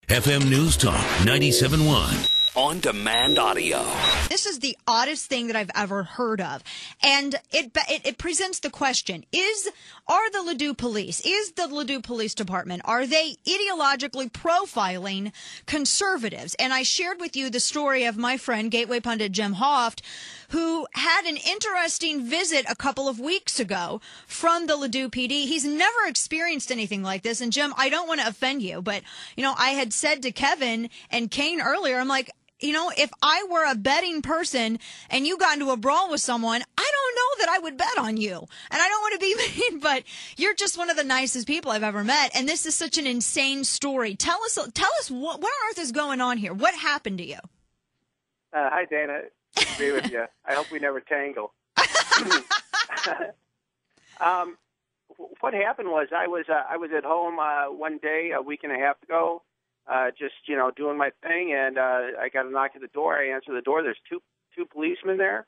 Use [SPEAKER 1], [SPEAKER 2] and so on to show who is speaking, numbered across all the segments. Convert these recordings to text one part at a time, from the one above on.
[SPEAKER 1] FM News Talk 97.1.
[SPEAKER 2] On-demand audio.
[SPEAKER 3] This is the oddest thing that I've ever heard of. And it presents the question, are the Ladue Police, is the Ladue Police Department, are they ideologically profiling conservatives? And I shared with you the story of my friend, Gateway Pundit Jim Hoft, who had an interesting visit a couple of weeks ago from the Ladue PD. He's never experienced anything like this. And Jim, I don't want to offend you, but, I had said to Kevin and Kane earlier, I'm like, if I were a betting person and you got into a brawl with someone, I don't know that I would bet on you. And I don't want to be mean, but you're just one of the nicest people I've ever met. And this is such an insane story. Tell us what on earth is going on here? What happened to you?
[SPEAKER 4] Hi, Dana. I agree with you. I hope we never tangle. What happened was I was at home one day a week and a half ago, just doing my thing, and I got a knock at the door. I answer the door. There's two policemen there.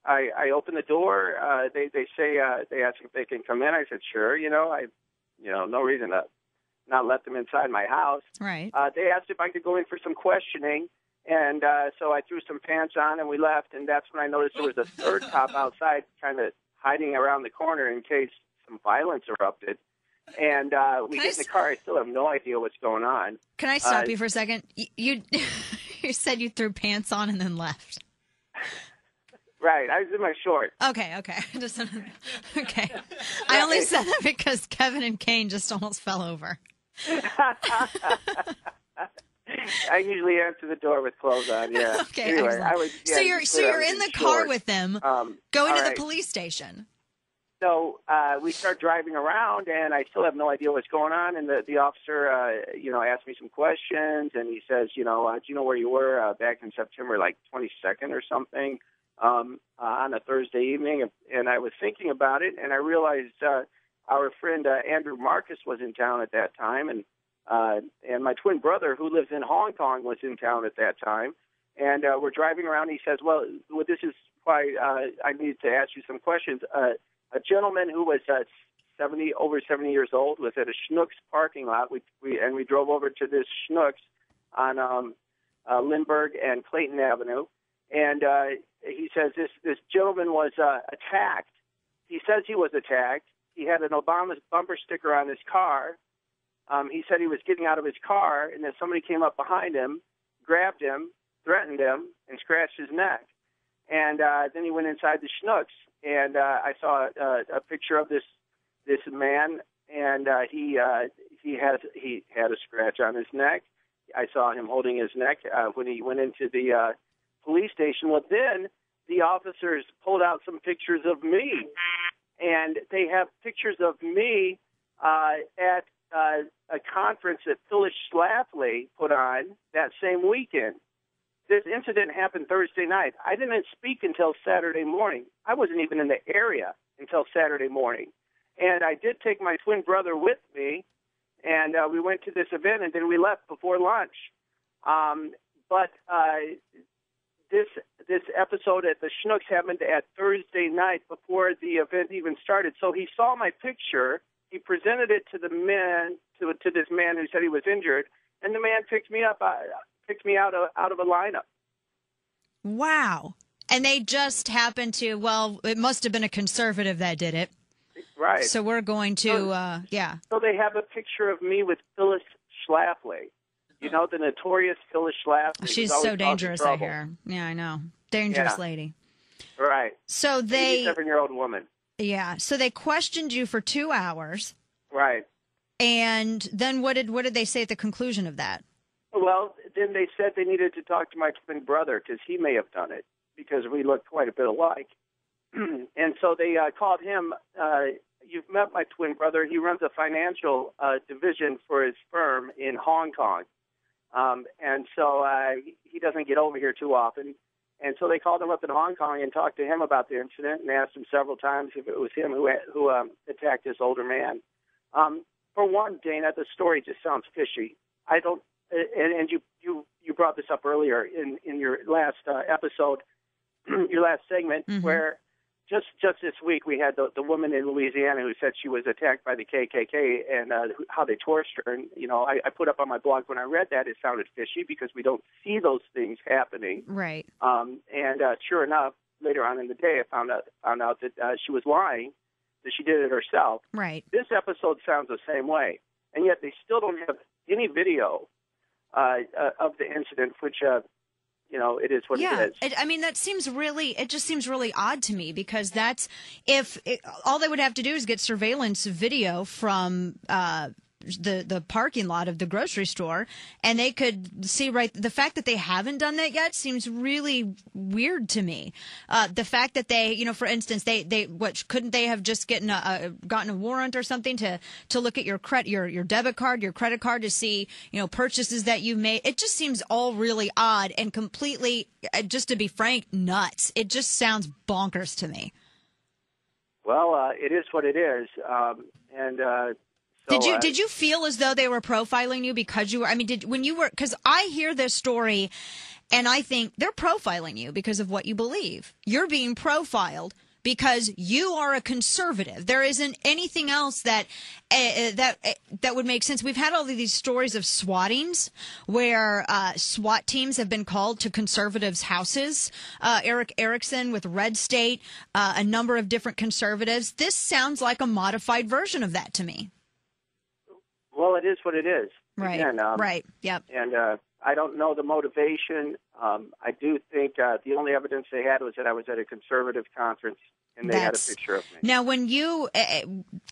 [SPEAKER 4] I open the door. They say they ask if they can come in. I said sure. No reason to not let them inside my house.
[SPEAKER 3] Right.
[SPEAKER 4] They asked if I could go in for some questioning. And so I threw some pants on and we left, and that's when I noticed there was a third cop outside kind of hiding around the corner in case some violence erupted. And we get in the car. I still have no idea what's going on.
[SPEAKER 3] Can I stop you for a second? You said you threw pants on and then left.
[SPEAKER 4] Right. I was in my shorts.
[SPEAKER 3] Okay. Okay. I only said that because Kevin and Kane just almost fell over.
[SPEAKER 4] I usually answer the door with clothes on. Yeah.
[SPEAKER 3] Okay.
[SPEAKER 4] Anyway,
[SPEAKER 3] so you're in the car with them, going to the police station.
[SPEAKER 4] So we start driving around, and I still have no idea what's going on. And the officer, asked me some questions, and he says, do you know where you were back in September, like 22nd or something, on a Thursday evening? And I was thinking about it, and I realized our friend Andrew Marcus was in town at that time, and my twin brother, who lives in Hong Kong, was in town at that time. And we're driving around. He says, well, this is why I need to ask you some questions. A gentleman who was over 70 years old was at a Schnucks parking lot. We drove over to this Schnucks on Lindbergh and Clayton Avenue. And he says this gentleman was attacked. He says he was attacked. He had an Obama bumper sticker on his car. He said he was getting out of his car, and then somebody came up behind him, grabbed him, threatened him, and scratched his neck. And then he went inside the Schnucks, and I saw a picture of this man, and he had a scratch on his neck. I saw him holding his neck when he went into the police station. Well, then the officers pulled out some pictures of me, and they have pictures of me at a conference that Phyllis Schlafly put on that same weekend. This incident happened Thursday night. I didn't speak until Saturday morning. I wasn't even in the area until Saturday morning. And I did take my twin brother with me, and we went to this event, and then we left before lunch. But this episode at the Schnucks happened at Thursday night before the event even started. So he saw my picture. He presented it to the man, to this man who said he was injured, and the man picked me up, out of a lineup.
[SPEAKER 3] Wow! And they just happened to. Well, it must have been a conservative that did it,
[SPEAKER 4] right?
[SPEAKER 3] So we're going to,
[SPEAKER 4] So they have a picture of me with Phyllis Schlafly. The notorious Phyllis Schlafly.
[SPEAKER 3] She's so dangerous, I hear. Yeah, I know. Dangerous lady.
[SPEAKER 4] Right.
[SPEAKER 3] So they
[SPEAKER 4] 87-year-old woman.
[SPEAKER 3] Yeah. So they questioned you for 2 hours.
[SPEAKER 4] Right.
[SPEAKER 3] And then what did they say at the conclusion of that?
[SPEAKER 4] Well, then they said they needed to talk to my twin brother because he may have done it because we look quite a bit alike. And so they called him. You've met my twin brother. He runs a financial division for his firm in Hong Kong. And so he doesn't get over here too often. And so they called him up in Hong Kong and talked to him about the incident and asked him several times if it was him who attacked this older man. For one, Dana, the story just sounds fishy. I don't, and you brought this up earlier in your last episode, your last segment, where just this week we had the woman in Louisiana who said she was attacked by the KKK and how they tortured her. And I put up on my blog when I read that it sounded fishy because we don't see those things happening.
[SPEAKER 3] Right.
[SPEAKER 4] And sure enough, later on in the day, I found out that she was lying, that she did it herself.
[SPEAKER 3] Right.
[SPEAKER 4] This episode sounds the same way, and yet they still don't have any video of the incident, which. It is what it is.
[SPEAKER 3] I mean, it just seems really odd to me because all they would have to do is get surveillance video from the parking lot of the grocery store, and they could see the fact that they haven't done that yet seems really weird to me. The fact that they, for instance, couldn't they have just gotten a warrant or something to look at your debit card, your credit card to see, purchases that you made? It just seems all really odd and completely, just to be frank, nuts. It just sounds bonkers to me.
[SPEAKER 4] Well, it is what it is.
[SPEAKER 3] Did you feel as though they were profiling you because you were? I mean, because I hear this story, and I think they're profiling you because of what you believe. You're being profiled because you are a conservative. There isn't anything else that would make sense. We've had all of these stories of swattings where SWAT teams have been called to conservatives' houses. Eric Erickson with Red State, a number of different conservatives. This sounds like a modified version of that to me.
[SPEAKER 4] Well, it is what it is.
[SPEAKER 3] Right.
[SPEAKER 4] Again,
[SPEAKER 3] right. Yep.
[SPEAKER 4] And I don't know the motivation. I do think the only evidence they had was that I was at a conservative conference and they had a picture of me.
[SPEAKER 3] Now, when you,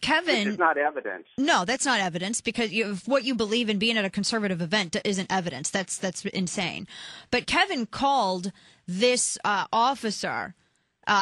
[SPEAKER 3] Kevin,
[SPEAKER 4] which is not evidence.
[SPEAKER 3] No, that's not evidence because what you believe in being at a conservative event isn't evidence. That's insane. But Kevin called this officer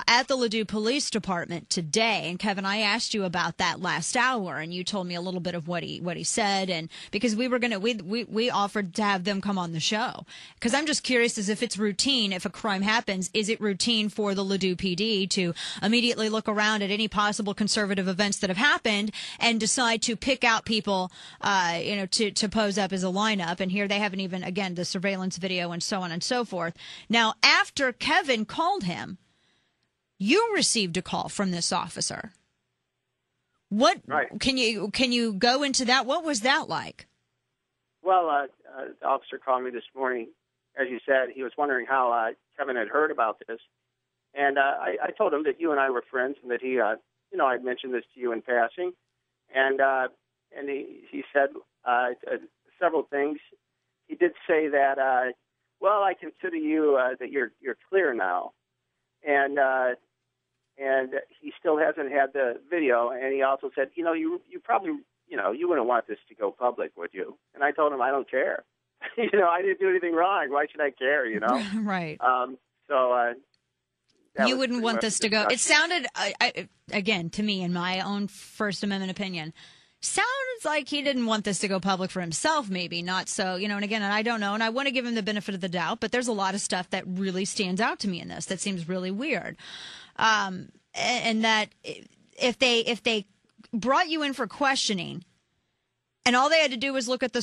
[SPEAKER 3] at the Ladue Police Department today. And Kevin, I asked you about that last hour, and you told me a little bit of what he said. And because we offered to have them come on the show, because I'm just curious as if it's routine. If a crime happens, is it routine for the Ladue PD to immediately look around at any possible conservative events that have happened and decide to pick out people, to pose up as a lineup? And here they haven't even, again, the surveillance video and so on and so forth. Now, after Kevin called him, you received a call from this officer. What can you go into that? What was that like?
[SPEAKER 4] Well, the officer called me this morning. As you said, he was wondering how Kevin had heard about this, and I told him that you and I were friends and that he, I'd mentioned this to you in passing, and he said several things. He did say that, I consider you that you're clear now, and he still hasn't had the video. And he also said, you probably, you wouldn't want this to go public, would you? And I told him, I don't care. I didn't do anything wrong. Why should I care?
[SPEAKER 3] Right. You wouldn't want this to go. It sounded, again, to me, in my own First Amendment opinion, sounds like he didn't want this to go public for himself, maybe not so, and again, and I don't know, and I want to give him the benefit of the doubt, but there's a lot of stuff that really stands out to me in this that seems really weird. And that if they brought you in for questioning and all they had to do was look at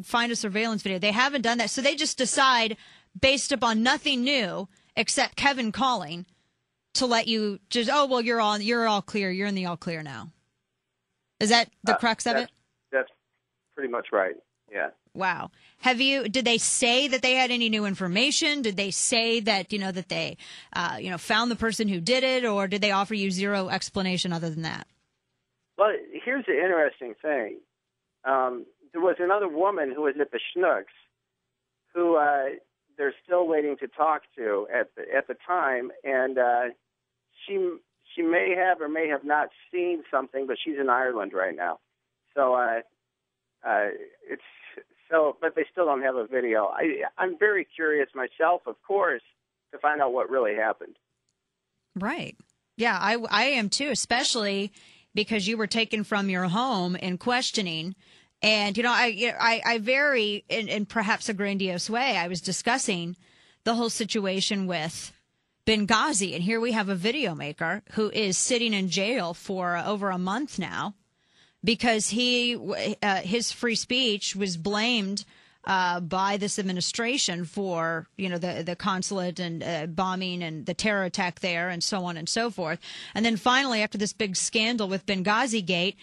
[SPEAKER 3] find a surveillance video, they haven't done that. So they just decide based upon nothing new except Kevin calling to let you just, you're all clear. You're in the all clear now. Is that the crux of it?
[SPEAKER 4] That's pretty much right. Yeah.
[SPEAKER 3] Wow. Did they say that they had any new information? Did they say that, that they, found the person who did it, or did they offer you zero explanation other than that?
[SPEAKER 4] Well, here's the interesting thing. There was another woman who was at the Schnooks who they're still waiting to talk to at the time, and she may have or may have not seen something, but she's in Ireland right now. But they still don't have a video. I'm very curious myself, of course, to find out what really happened. Right.
[SPEAKER 3] Yeah, I am too, especially because you were taken from your home in questioning. And, I very, in perhaps a grandiose way, I was discussing the whole situation with Benghazi. And here we have a video maker who is sitting in jail for over a month now, because his free speech was blamed by this administration for, the consulate and bombing and the terror attack there and so on and so forth. And then finally, after this big scandal with Benghazi Gate,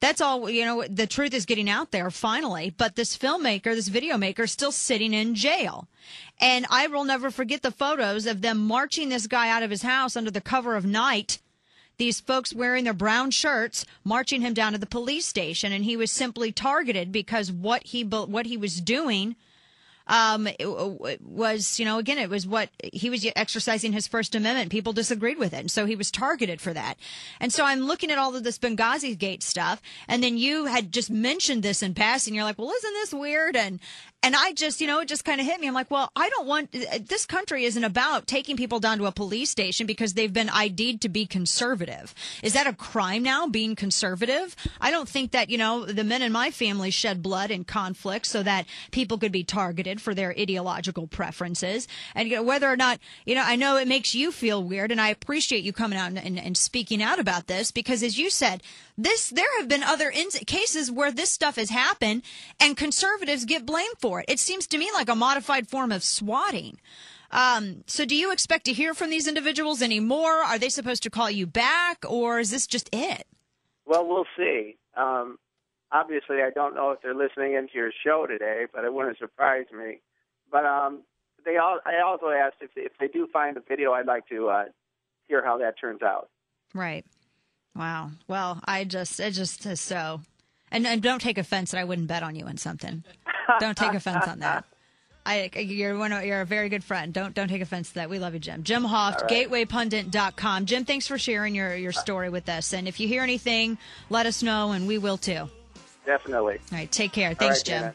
[SPEAKER 3] that's all, the truth is getting out there finally. But this filmmaker, this video maker, is still sitting in jail. And I will never forget the photos of them marching this guy out of his house under the cover of night. These folks wearing their brown shirts, marching him down to the police station. And he was simply targeted because what he was doing it was, again, it was what he was exercising his First Amendment. People disagreed with it. And so he was targeted for that. And so I'm looking at all of this Benghazi Gate stuff. And then you had just mentioned this in passing. You're like, well, isn't this weird? And I just, it just kind of hit me. I'm like, well, I don't want, this country isn't about taking people down to a police station because they've been ID'd to be conservative. Is that a crime now, being conservative? I don't think that, the men in my family shed blood in conflict so that people could be targeted for their ideological preferences. And whether or not, I know it makes you feel weird, and I appreciate you coming out and speaking out about this because, as you said, there have been other cases where this stuff has happened and conservatives get blamed for it. It seems to me like a modified form of swatting. So do you expect to hear from these individuals anymore? Are they supposed to call you back, or is this just it?
[SPEAKER 4] Well, we'll see. Obviously, I don't know if they're listening into your show today, but it wouldn't surprise me. But I also asked if they do find the video, I'd like to hear how that turns out. Right.
[SPEAKER 3] Wow. Well, it just is so. And don't take offense that I wouldn't bet on you on something. Don't take offense on that. You're a very good friend. Don't take offense to that. We love you, Jim. Jim Hoft, right. GatewayPundit.com. Jim, thanks for sharing your story with us. And if you hear anything, let us know, and we will too.
[SPEAKER 4] Definitely.
[SPEAKER 3] All right, take care. Thanks, Jim. Dana.